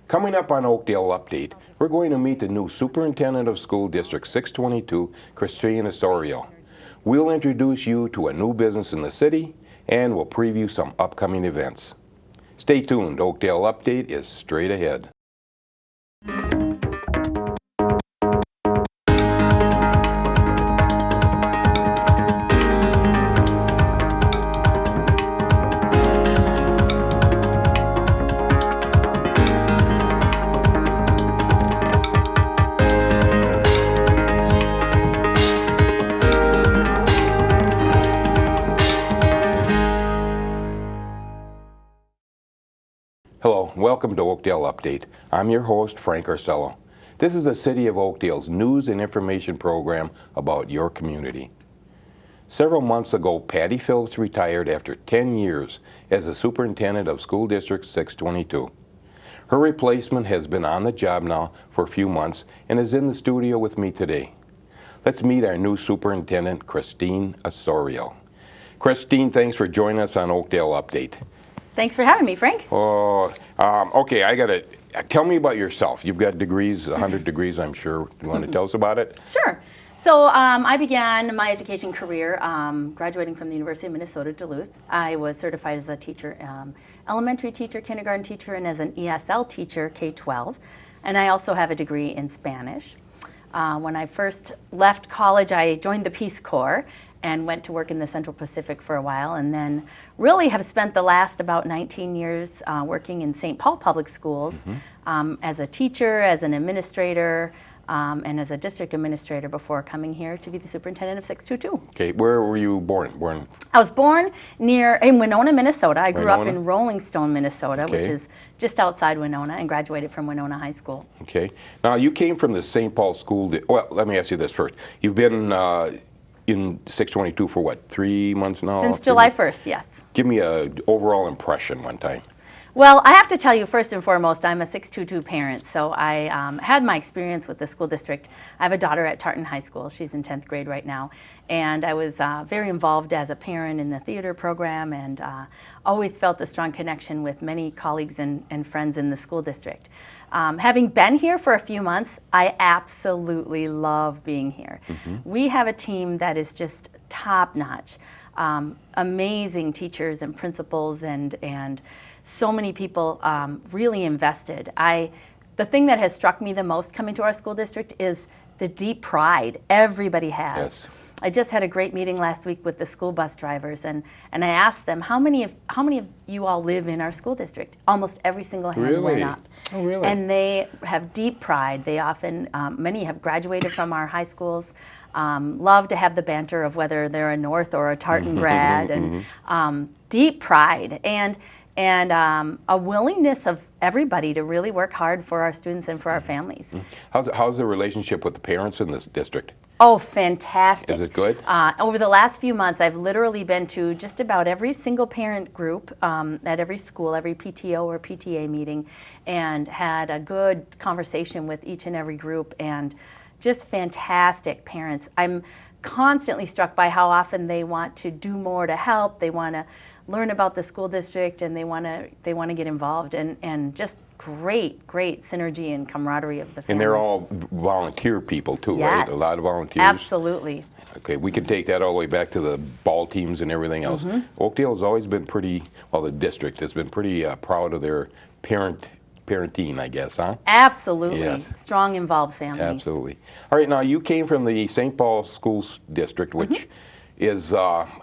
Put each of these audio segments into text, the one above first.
Coming up on Oakdale Update, we're going to meet the new Superintendent of School District 622, Christine Osorio. We'll introduce you to a new business in the city, and we'll preview some upcoming events. Stay tuned, Oakdale Update is straight ahead. Hello, welcome to Oakdale Update. I'm your host, Frank Orsello. This is the City of Oakdale's news and information program about your community. Several months ago, Patty Phillips retired after 10 years as the Superintendent of School District 622. Her replacement has been on the job now for a few months and is in the studio with me today. Let's meet our new Superintendent, Christine Osorio. Christine, thanks for joining us on Oakdale Update. Thanks for having me, Frank. Okay, tell me about yourself. You've got degrees, 100 degrees, I'm sure. You want to tell us about it? Sure. So I began my education career graduating from the University of Minnesota, Duluth. I was certified as a teacher, elementary teacher, kindergarten teacher, and as an ESL teacher, K-12. And I also have a degree in Spanish. When I first left college, I joined the Peace Corps and went to work in the Central Pacific for a while, and then really have spent the last about 19 years working in St. Paul Public Schools as a teacher, as an administrator, and as a district administrator before coming here to be the superintendent of 622. Okay, where were you born? I was born in Winona, Minnesota. I grew up in Rolling Stone, Minnesota, okay, which is just outside Winona, and graduated from Winona High School. Okay. Now, you came from the St. Paul School. Well, let me ask you this first. You've been in 622 for what, 3 months now? Since July 1st, yes. Give me an overall impression one time. Well, I have to tell you, first and foremost, I'm a 622 parent, so I had my experience with the school district. I have a daughter at Tartan High School. She's in 10th grade right now, and I was very involved as a parent in the theater program, and always felt a strong connection with many colleagues and friends in the school district. Having been here for a few months, I absolutely love being here. We have a team that is just top-notch, amazing teachers and principals, and so many people really invested. The thing that has struck me the most coming to our school district is the deep pride everybody has. Yes. I just had a great meeting last week with the school bus drivers, and I asked them, how many of you all live in our school district? Almost every single hand went up. Oh, really? And they have deep pride. They often, many have graduated from our high schools, love to have the banter of whether they're a North or a Tartan grad, and deep pride. And a willingness of everybody to really work hard for our students and for our families. How's the relationship with the parents in this district? Oh, fantastic. Is it good? Over the last few months, I've literally been to just about every single parent group at every school, every PTO or PTA meeting, and had a good conversation with each and every group, and just fantastic parents. I'm constantly struck by how often they want to do more to help. They want to learn about the school district, and they want to get involved, and just great synergy and camaraderie of the families. And they're all volunteer people too, yes, right? A lot of volunteers. Absolutely. Okay, we can take that all the way back to the ball teams and everything else. Oakdale has always been the district has been pretty proud of their parenting, I guess, huh? Absolutely. Yes. Strong, involved families. Absolutely. All right, now you came from the St. Paul School District, which is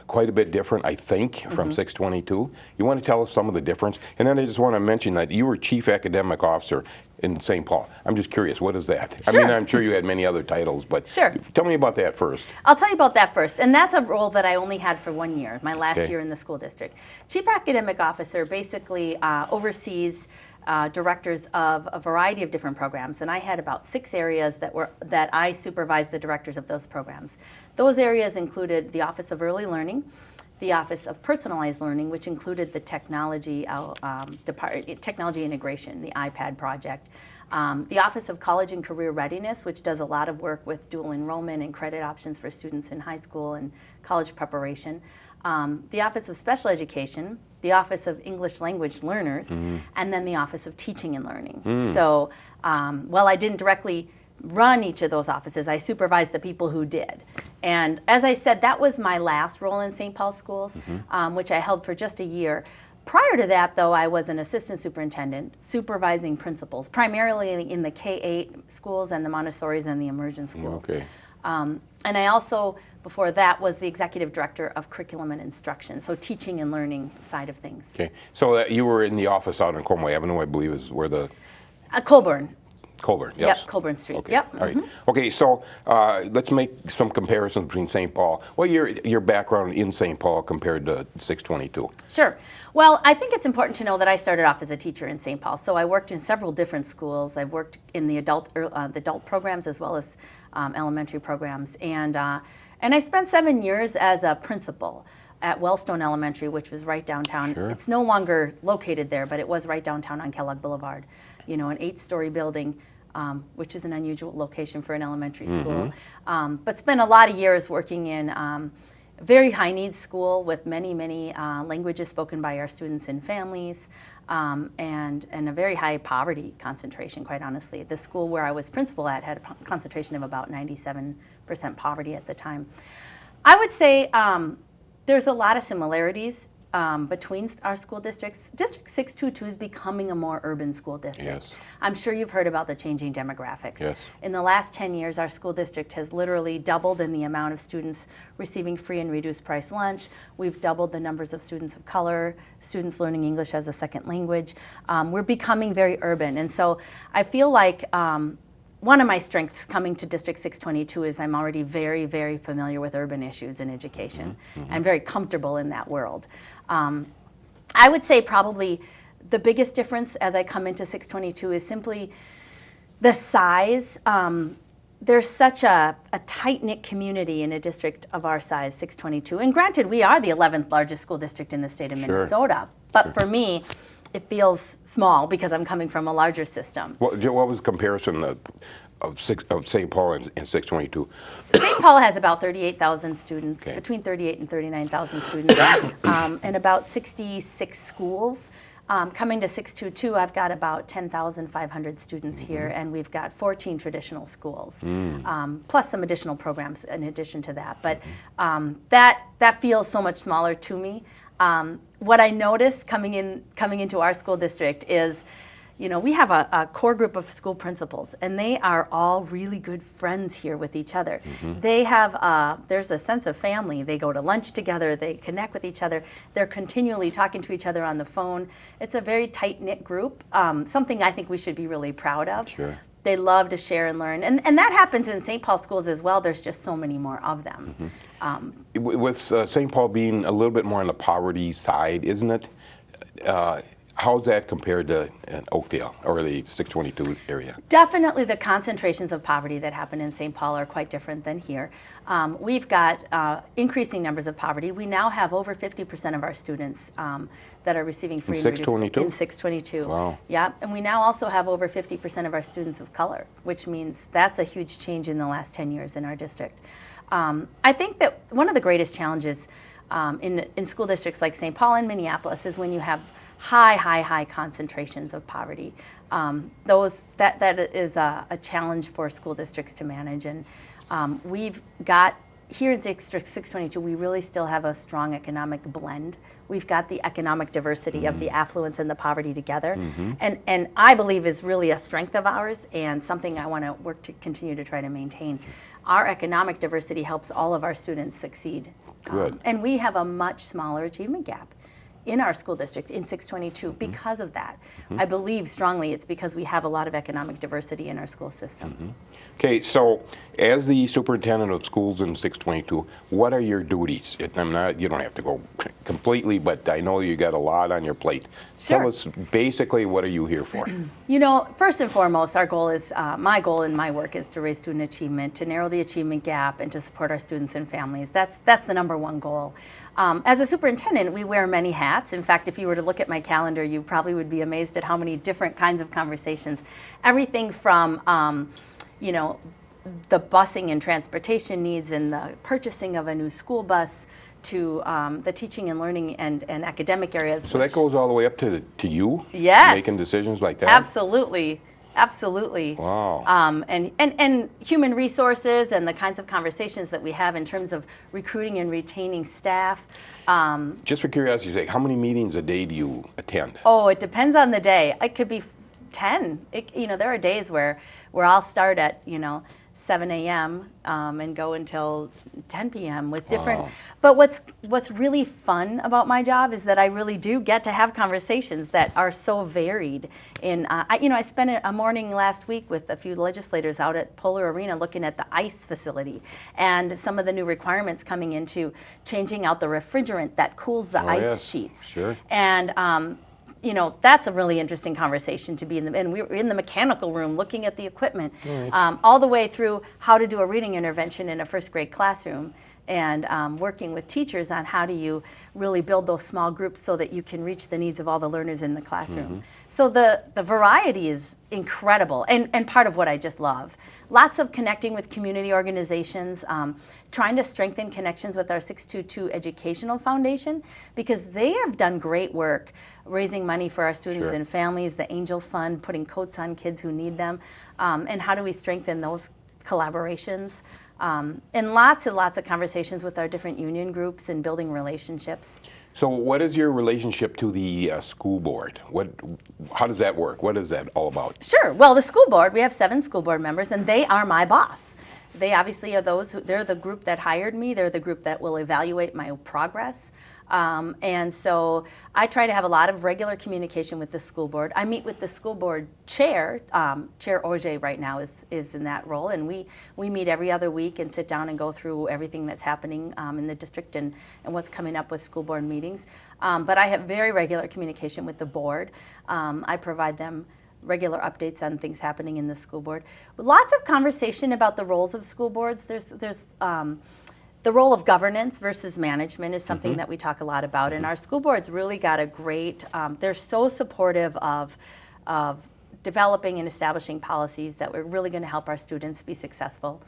quite a bit different, I think, from 622. You want to tell us some of the difference? And then I just want to mention that you were Chief Academic Officer in St. Paul. I'm just curious, what is that? Sure. I mean, I'm sure you had many other titles, but sure, tell me about that first. I'll tell you about that first. And that's a role that I only had for 1 year, my last year in the school district. Chief Academic Officer basically oversees directors of a variety of different programs, and I had about 6 areas that I supervised the directors of those programs. Those areas included the Office of Early Learning, the Office of Personalized Learning, which included the technology technology integration, the iPad project, the Office of College and Career Readiness, which does a lot of work with dual enrollment and credit options for students in high school and college preparation, the Office of Special Education, the Office of English Language Learners, and then the Office of Teaching and Learning. So while I didn't directly run each of those offices, I supervised the people who did. And as I said, that was my last role in St. Paul schools, which I held for just a year. Prior to that, though, I was an assistant superintendent supervising principals, primarily in the K-8 schools and the Montessoris and the immersion schools. Okay. And I also, before that, was the executive director of curriculum and instruction, so teaching and learning side of things. Okay. So you were in the office out on Cornwall Avenue, I believe, is where the Colburn. Colburn, yes. Yep, Colburn Street. Okay. Yep. All right. Okay, so let's make some comparisons between St. Paul. Well, your background in St. Paul compared to 622. Sure. Well, I think it's important to know that I started off as a teacher in St. Paul. So I worked in several different schools. I've worked in the adult programs as well as elementary programs. And I spent 7 years as a principal at Wellstone Elementary, which was right downtown. Sure. It's no longer located there, but it was right downtown on Kellogg Boulevard. You know, an 8-story building, which is an unusual location for an elementary school. But spent a lot of years working in very high needs school with many languages spoken by our students and families, and a very high poverty concentration, quite honestly. The school where I was principal at had a concentration of about 97% poverty at the time. I would say there's a lot of similarities between our school districts. District 622 is becoming a more urban school district. Yes. I'm sure you've heard about the changing demographics. Yes. In the last 10 years, our school district has literally doubled in the amount of students receiving free and reduced price lunch. We've doubled the numbers of students of color, students learning English as a second language. We're becoming very urban. And so I feel like one of my strengths coming to District 622 is I'm already very familiar with urban issues in education and very comfortable in that world. I would say probably the biggest difference as I come into 622 is simply the size. There's such a tight-knit community in a district of our size, 622. And granted, we are the 11th largest school district in the state of Minnesota. But for me, it feels small because I'm coming from a larger system. What was the comparison of St. Paul and 622? St. Paul has about 38,000 students, Okay. between 38 and 39,000 students, and about 66 schools. Coming to 622, I've got about 10,500 students here, and we've got 14 traditional schools, plus some additional programs in addition to that. But that feels so much smaller to me. What I noticed coming into our school district is, you know, we have a core group of school principals, and they are all really good friends here with each other. They have, there's a sense of family. They go to lunch together, they connect with each other, they're continually talking to each other on the phone. It's a very tight-knit group, something I think we should be really proud of. Sure. They love to share and learn. And that happens in St. Paul schools as well. There's just so many more of them. With St. Paul being a little bit more on the poverty side, isn't it? How's that compared to Oakdale or the 622 area? Definitely the concentrations of poverty that happen in St. Paul are quite different than here. We've got increasing numbers of poverty. We now have over 50% of our students that are receiving free and reduced in 622. Wow. Yeah, and we now also have over 50% of our students of color, which means that's a huge change in the last 10 years in our district. I think that one of the greatest challenges in school districts like St. Paul and Minneapolis is when you have high concentrations of poverty. That is a challenge for school districts to manage, and we've got here in District 622, we really still have a strong economic blend. We've got the economic diversity of the affluence and the poverty together, and I believe is really a strength of ours and something I want to work to continue to try to maintain. Our economic diversity helps all of our students succeed. Good. And we have a much smaller achievement gap in our school district in 622 because of that. I believe strongly it's because we have a lot of economic diversity in our school system. Okay, so as the superintendent of schools in 622, what are your duties? You don't have to go completely, but I know you got a lot on your plate. Sure. Tell us basically what are you here for? You know, first and foremost, our goal is, my goal in my work is to raise student achievement, to narrow the achievement gap, and to support our students and families. That's the number one goal. As a superintendent, we wear many hats. In fact, if you were to look at my calendar, you probably would be amazed at how many different kinds of conversations. Everything from, you know, the busing and transportation needs and the purchasing of a new school bus to the teaching and learning and academic areas. So that goes all the way up to you? Yes. Making decisions like that? Absolutely. Absolutely. Wow. And human resources and the kinds of conversations that we have in terms of recruiting and retaining staff. Just for curiosity's sake, how many meetings a day do you attend? Oh, it depends on the day. It could be 10. There are days where I'll start at, 7 a.m. And go until 10 p.m. with different. Wow. But what's really fun about my job is that I really do get to have conversations that are so varied. I spent a morning last week with a few legislators out at Polar Arena looking at the ice facility and some of the new requirements coming into changing out the refrigerant that cools the ice sheets. Sure. And that's a really interesting conversation to be in. And we were in the mechanical room looking at the equipment, Right. all the way through how to do a reading intervention in a first grade classroom, and working with teachers on how do you really build those small groups so that you can reach the needs of all the learners in the classroom. Mm-hmm. So the variety is incredible, and part of what I just love. Lots of connecting with community organizations, trying to strengthen connections with our 622 Educational Foundation, because they have done great work raising money for our students Sure. and families, the Angel Fund, putting coats on kids who need them, and how do we strengthen those collaborations, and lots and lots of conversations with our different union groups and building relationships. So what is your relationship to the school board? How does that work? What is that all about? Sure. Well, the school board, we have 7 school board members, and they are my boss. They obviously are they're the group that hired me. They're the group that will evaluate my progress. And so I try to have a lot of regular communication with the school board. I meet with the school board chair. Chair Orje right now is in that role, and we meet every other week and sit down and go through everything that's happening in the district and what's coming up with school board meetings. But I have very regular communication with the board. I provide them regular updates on things happening in the school board. Lots of conversation about the roles of school boards. There's the role of governance versus management is something that we talk a lot about, and our school board's really got a great, they're so supportive of developing and establishing policies that are really going to help our students be successful.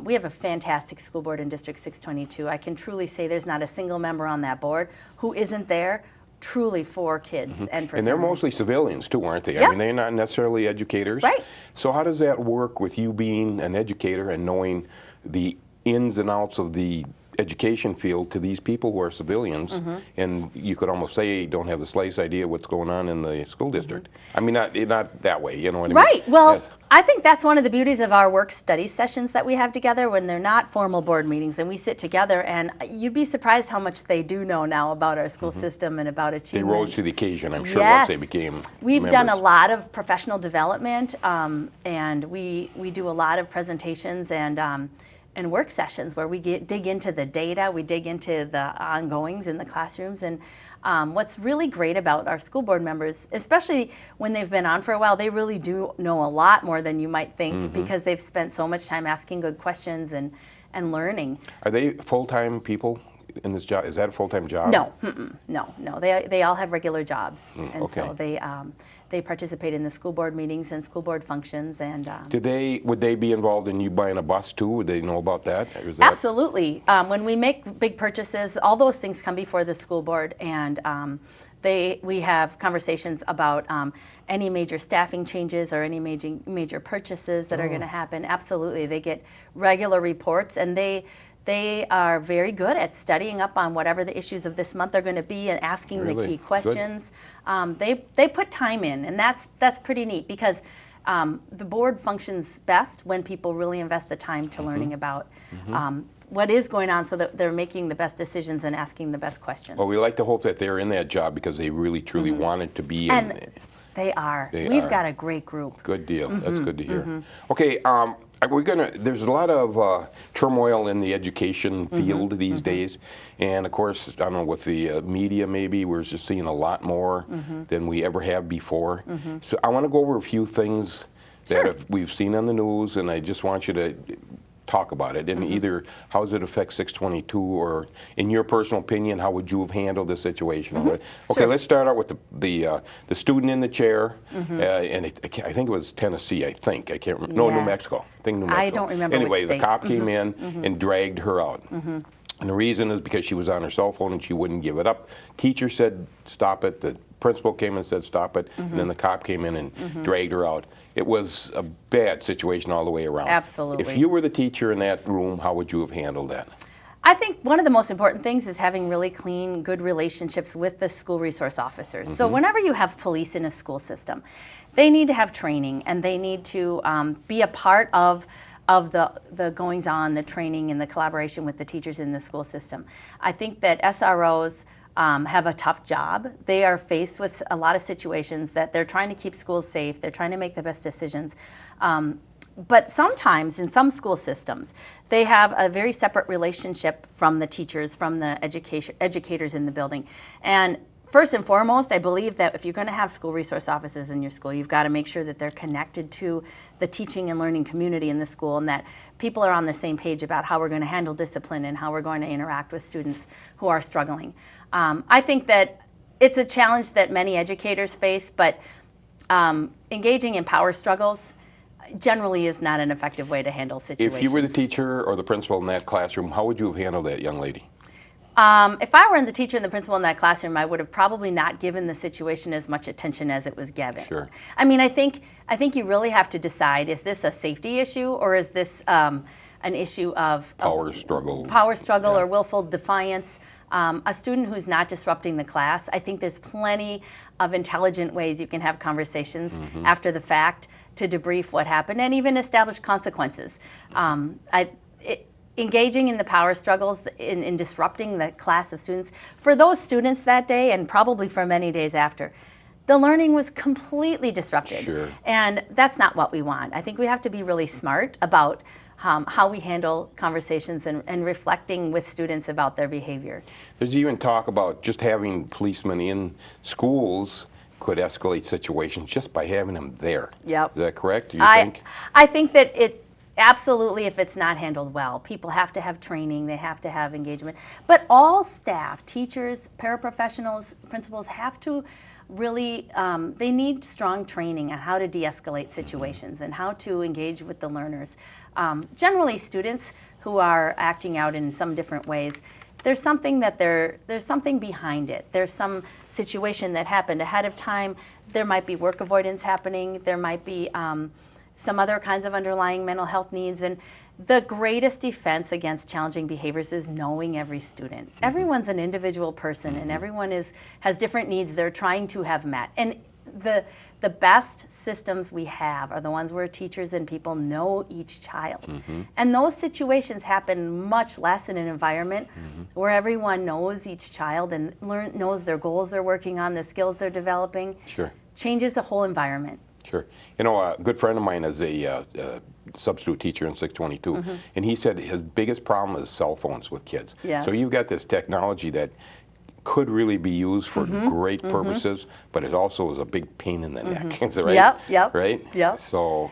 We have a fantastic school board in District 622. I can truly say there's not a single member on that board who isn't there truly for kids and for And they're families. mostly civilians too, aren't they? Yep. I mean, they're not necessarily educators. Right. So how does that work with you being an educator and knowing the ins and outs of the education field to these people who are civilians, and you could almost say don't have the slightest idea what's going on in the school district? I mean, not that way, you know what I mean? Right. Well, Yes. I think that's one of the beauties of our work study sessions that we have together when they're not formal board meetings, and we sit together, and you'd be surprised how much they do know now about our school system and about They achievement. rose to the occasion, I'm sure, Yes. once they became We've members. done a lot of professional development, and we do a lot of presentations and work sessions where we dig into the data, we dig into the ongoings in the classrooms. And what's really great about our school board members, especially when they've been on for a while, they really do know a lot more than you might think because they've spent so much time asking good questions and learning. Are they full-time people in this job? Is that a full-time job? No, no. They all have regular jobs, and okay. so they participate in the school board meetings and school board functions. And Would they be involved in you buying a bus too? Would they know about that? Or is that absolutely. When we make big purchases, all those things come before the school board, and we have conversations about any major staffing changes or any major purchases that are going to happen. Absolutely, they get regular reports, and they are very good at studying up on whatever the issues of this month are going to be and asking the Really? key Good. questions. They put time in, and that's pretty neat because the board functions best when people really invest the time to learning about what is going on so that they're making the best decisions and asking the best questions. Well, we like to hope that they're in that job because they really, truly wanted to be in And it. they are. They We've are. got a great group. Good deal. That's good to hear. Okay, there's a lot of turmoil in the education field these days. And of course, I don't know, with the media maybe, we're just seeing a lot more than we ever have before. So I want to go over a few things that we've seen on the news, and I just want you to talk about it. And either how does it affect 622, or in your personal opinion, how would you have handled the situation? Okay, Sure. let's start out with the student in the chair, and I think it was Tennessee. I can't remember. No, New Yeah. Mexico. I think New Mexico. I don't remember which Anyway, the state. cop came in and dragged her out. And the reason is because she was on her cell phone and she wouldn't give it up. Teacher said, stop it. The principal came and said, stop it. And then the cop came in and dragged her out. It was a bad situation all the way around. Absolutely. If you were the teacher in that room, how would you have handled that? I think one of the most important things is having really clean, good relationships with the school resource officers. So whenever you have police in a school system, they need to have training and they need to be a part of the goings-on, the training, and the collaboration with the teachers in the school system. I think that SROs have a tough job. They are faced with a lot of situations that they're trying to keep schools safe, they're trying to make the best decisions. But sometimes in some school systems, they have a very separate relationship from the teachers, from the educators in the building. And first and foremost, I believe that if you're going to have school resource officers in your school, you've got to make sure that they're connected to the teaching and learning community in the school and that people are on the same page about how we're going to handle discipline and how we're going to interact with students who are struggling. I think that it's a challenge that many educators face, but engaging in power struggles generally is not an effective way to handle situations. If you were the teacher or the principal in that classroom, how would you have handled that young lady? If I were the teacher and the principal in that classroom, I would have probably not given the situation as much attention as it was given. Sure. I mean, I think you really have to decide, is this a safety issue or is this an issue of Power struggle. Or willful defiance? A student who's not disrupting the class, I think there's plenty of intelligent ways you can have conversations after the fact to debrief what happened and even establish consequences. Engaging in the power struggles in disrupting the class of students, for those students that day and probably for many days after, the learning was completely disrupted. Sure. And that's not what we want. I think we have to be really smart about how we handle conversations and reflecting with students about their behavior. There's even talk about just having policemen in schools could escalate situations just by having them there. Yep. Is that correct? Do you think? I think that it absolutely, if it's not handled well, people have to have training, they have to have engagement. But all staff, teachers, paraprofessionals, principals have to really, they need strong training on how to de-escalate situations and how to engage with the learners. Generally, students who are acting out in some different ways, there's something behind it. There's some situation that happened ahead of time. There might be work avoidance happening. There might be some other kinds of underlying mental health needs. And the greatest defense against challenging behaviors is knowing every student. Everyone's an individual person and everyone has different needs they're trying to have met. And the best systems we have are the ones where teachers and people know each child. And those situations happen much less in an environment where everyone knows each child and knows their goals they're working on, the skills they're developing. Sure. Changes the whole environment. Sure. You know, a good friend of mine is a substitute teacher in 622, and he said his biggest problem is cell phones with kids. Yes. So you've got this technology that could really be used for great purposes, but it also is a big pain in the neck. Is that right? Yep. Right? Yep. So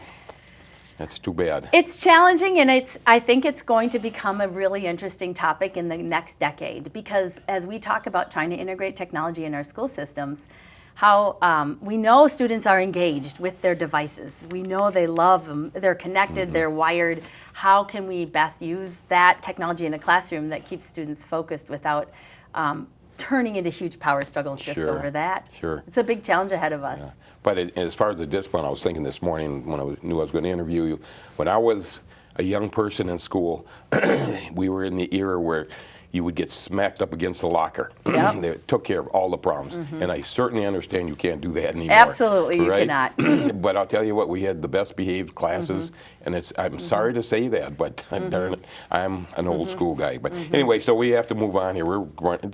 that's too bad. It's challenging, and I think it's going to become a really interesting topic in the next decade, because as we talk about trying to integrate technology in our school systems, how we know students are engaged with their devices. We know they love them. They're connected. They're wired. How can we best use that technology in a classroom that keeps students focused without turning into huge power struggles just over that? Sure. It's a big challenge ahead of us. Yeah. But as far as the discipline, I was thinking this morning when I knew I was going to interview you, when I was a young person in school, we were in the era where you would get smacked up against the locker. Yep. They took care of all the problems. And I certainly understand you can't do that anymore. Absolutely, you right? cannot. But I'll tell you what, we had the best behaved classes, and I'm sorry to say that, but darn it, I'm an old school guy. But anyway, so we have to move on here.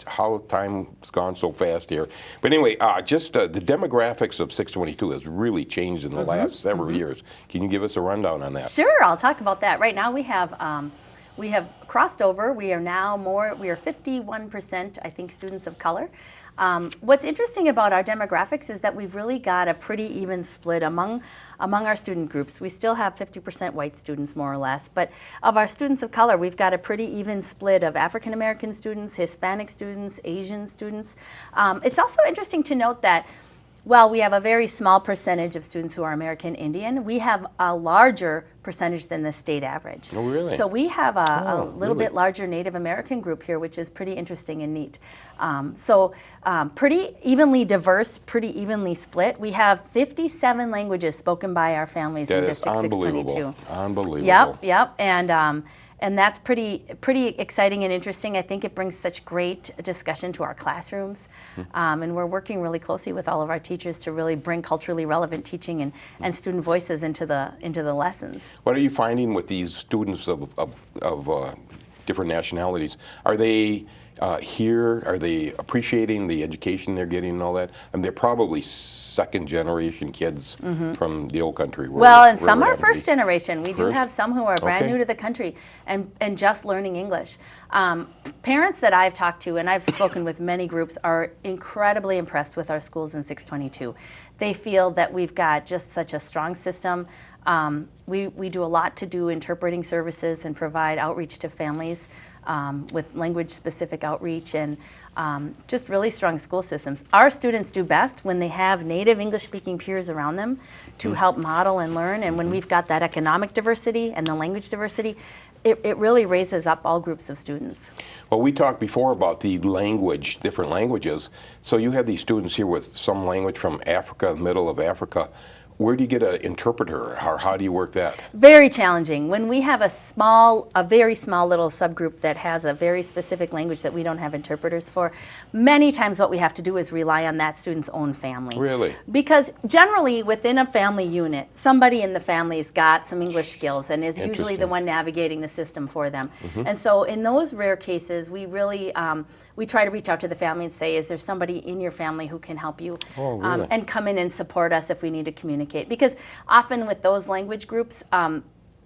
How time's gone so fast here. But anyway, just the demographics of 622 has really changed in the last several years. Can you give us a rundown on that? Sure, I'll talk about that. Right now we have crossed over. We are 51%, I think, students of color. What's interesting about our demographics is that we've really got a pretty even split among our student groups. We still have 50% white students, more or less, but of our students of color, we've got a pretty even split of African American students, Hispanic students, Asian students. It's also interesting to note that While we have a very small percentage of students who are American Indian, we have a larger percentage than the state average. Oh, really? So we have a little really? bit larger Native American group here, which is pretty interesting and neat. Pretty evenly diverse, pretty evenly split. We have 57 languages spoken by our families in That is District 622. Unbelievable. Yep. And that's pretty exciting and interesting. I think it brings such great discussion to our classrooms. And we're working really closely with all of our teachers to really bring culturally relevant teaching and student voices into the lessons. What are you finding with these students of different nationalities? Are they here? Are they appreciating the education they're getting and all that? And they're probably second generation kids from the old country. And some are first generation. We do have some who are brand Okay. new to the country and just learning English. Parents that I've talked to, and I've spoken with many groups, are incredibly impressed with our schools in 622. They feel that we've got just such a strong system. We do a lot to do interpreting services and provide outreach to families with language-specific outreach and just really strong school systems. Our students do best when they have native English-speaking peers around them to help model and learn, and when we've got that economic diversity and the language diversity, it really raises up all groups of students. Well, we talked before about the language, different languages. So you have these students here with some language from Africa, middle of Africa. Where do you get an interpreter, or how do you work that? Very challenging. When we have a very small little subgroup that has a very specific language that we don't have interpreters for, many times what we have to do is rely on that student's own family. Really? Because generally within a family unit, somebody in the family's got some English skills and is usually the one navigating the system for them. And so in those rare cases, we really, we try to reach out to the family and say, is there somebody in your family who can help you? Oh, really? And come in and support us if we need to communicate. Because often with those language groups,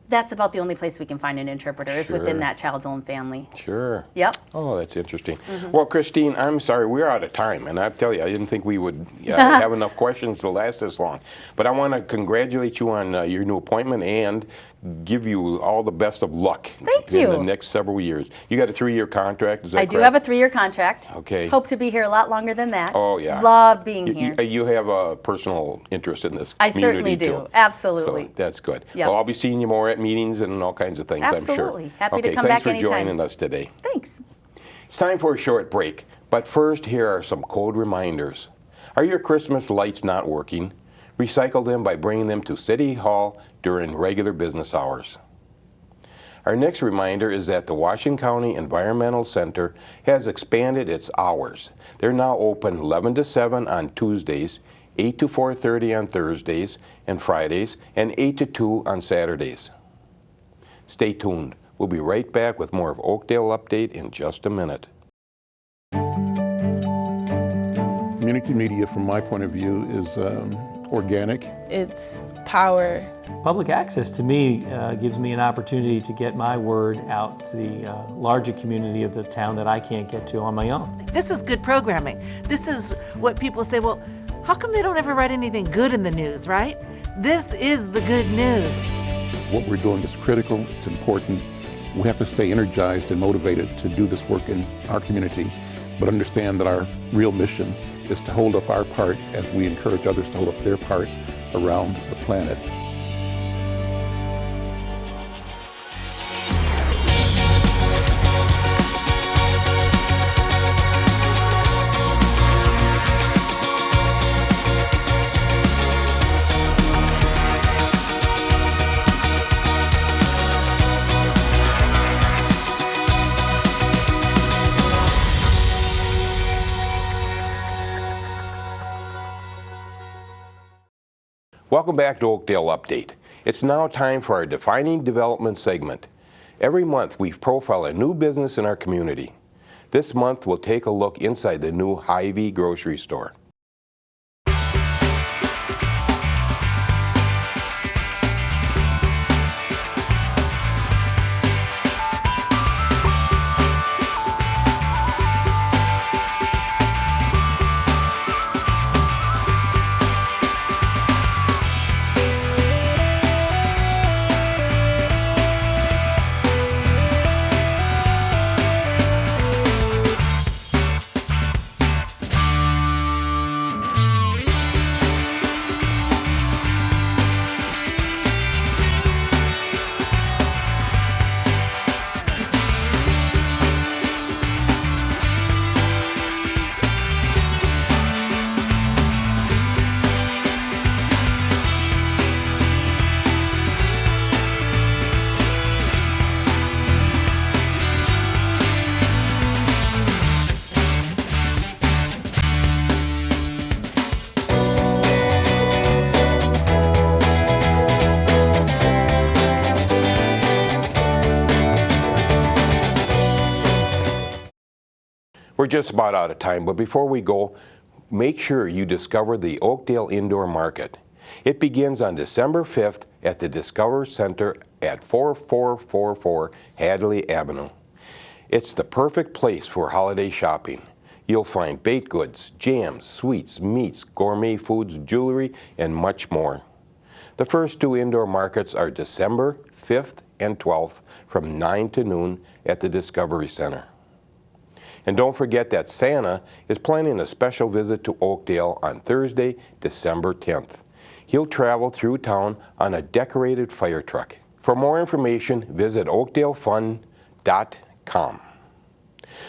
that's about the only place we can find an interpreter is within that child's own family. Sure. Yep. Oh, that's interesting. Well, Christine, I'm sorry, we're out of time, and I tell you, I didn't think we would have enough questions to last this long. But I want to congratulate you on your new appointment and give you all the best of luck Thank in you. the next several years. You got a 3-year contract, is that I correct? do have a 3-year contract. Okay. Hope to be here a lot longer than that. Oh, yeah. Love being here. You have a personal interest in this I community, certainly do. too. Absolutely. So that's good. Yep. Well, I'll be seeing you more at meetings and all kinds of things, I'm sure. Absolutely. Happy to Okay, come back thanks for anytime. joining us today. Thanks. It's time for a short break, but first, here are some code reminders. Are your Christmas lights not working? Recycle them by bringing them to City Hall during regular business hours. Our next reminder is that the Washington County Environmental Center has expanded its hours. They're now open 11 to 7 on Tuesdays, 8 to 4:30 on Thursdays and Fridays, and 8 to 2 on Saturdays. Stay tuned. We'll be right back with more of Oakdale Update in just a minute. Community media, from my point of view, is organic. It's power. Public access to me gives me an opportunity to get my word out to the larger community of the town that I can't get to on my own. This is good programming. This is what people say, well, how come they don't ever write anything good in the news, right? This is the good news. What we're doing is critical, it's important. We have to stay energized and motivated to do this work in our community, but understand that our real mission is to hold up our part as we encourage others to hold up their part around the planet. Welcome back to Oakdale Update. It's now time for our Defining Development segment. Every month we profile a new business in our community. This month we'll take a look inside the new Hy-Vee grocery store. We're just about out of time, but before we go, make sure you discover the Oakdale Indoor Market. It begins on December 5th at the Discover Center at 4444 Hadley Avenue. It's the perfect place for holiday shopping. You'll find baked goods, jams, sweets, meats, gourmet foods, jewelry, and much more. The first two indoor markets are December 5th and 12th from 9 to noon at the Discovery Center. And don't forget that Santa is planning a special visit to Oakdale on Thursday, December 10th. He'll travel through town on a decorated fire truck. For more information, visit oakdalefun.com.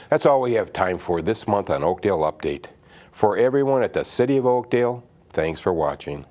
That's all we have time for this month on Oakdale Update. For everyone at the City of Oakdale, thanks for watching.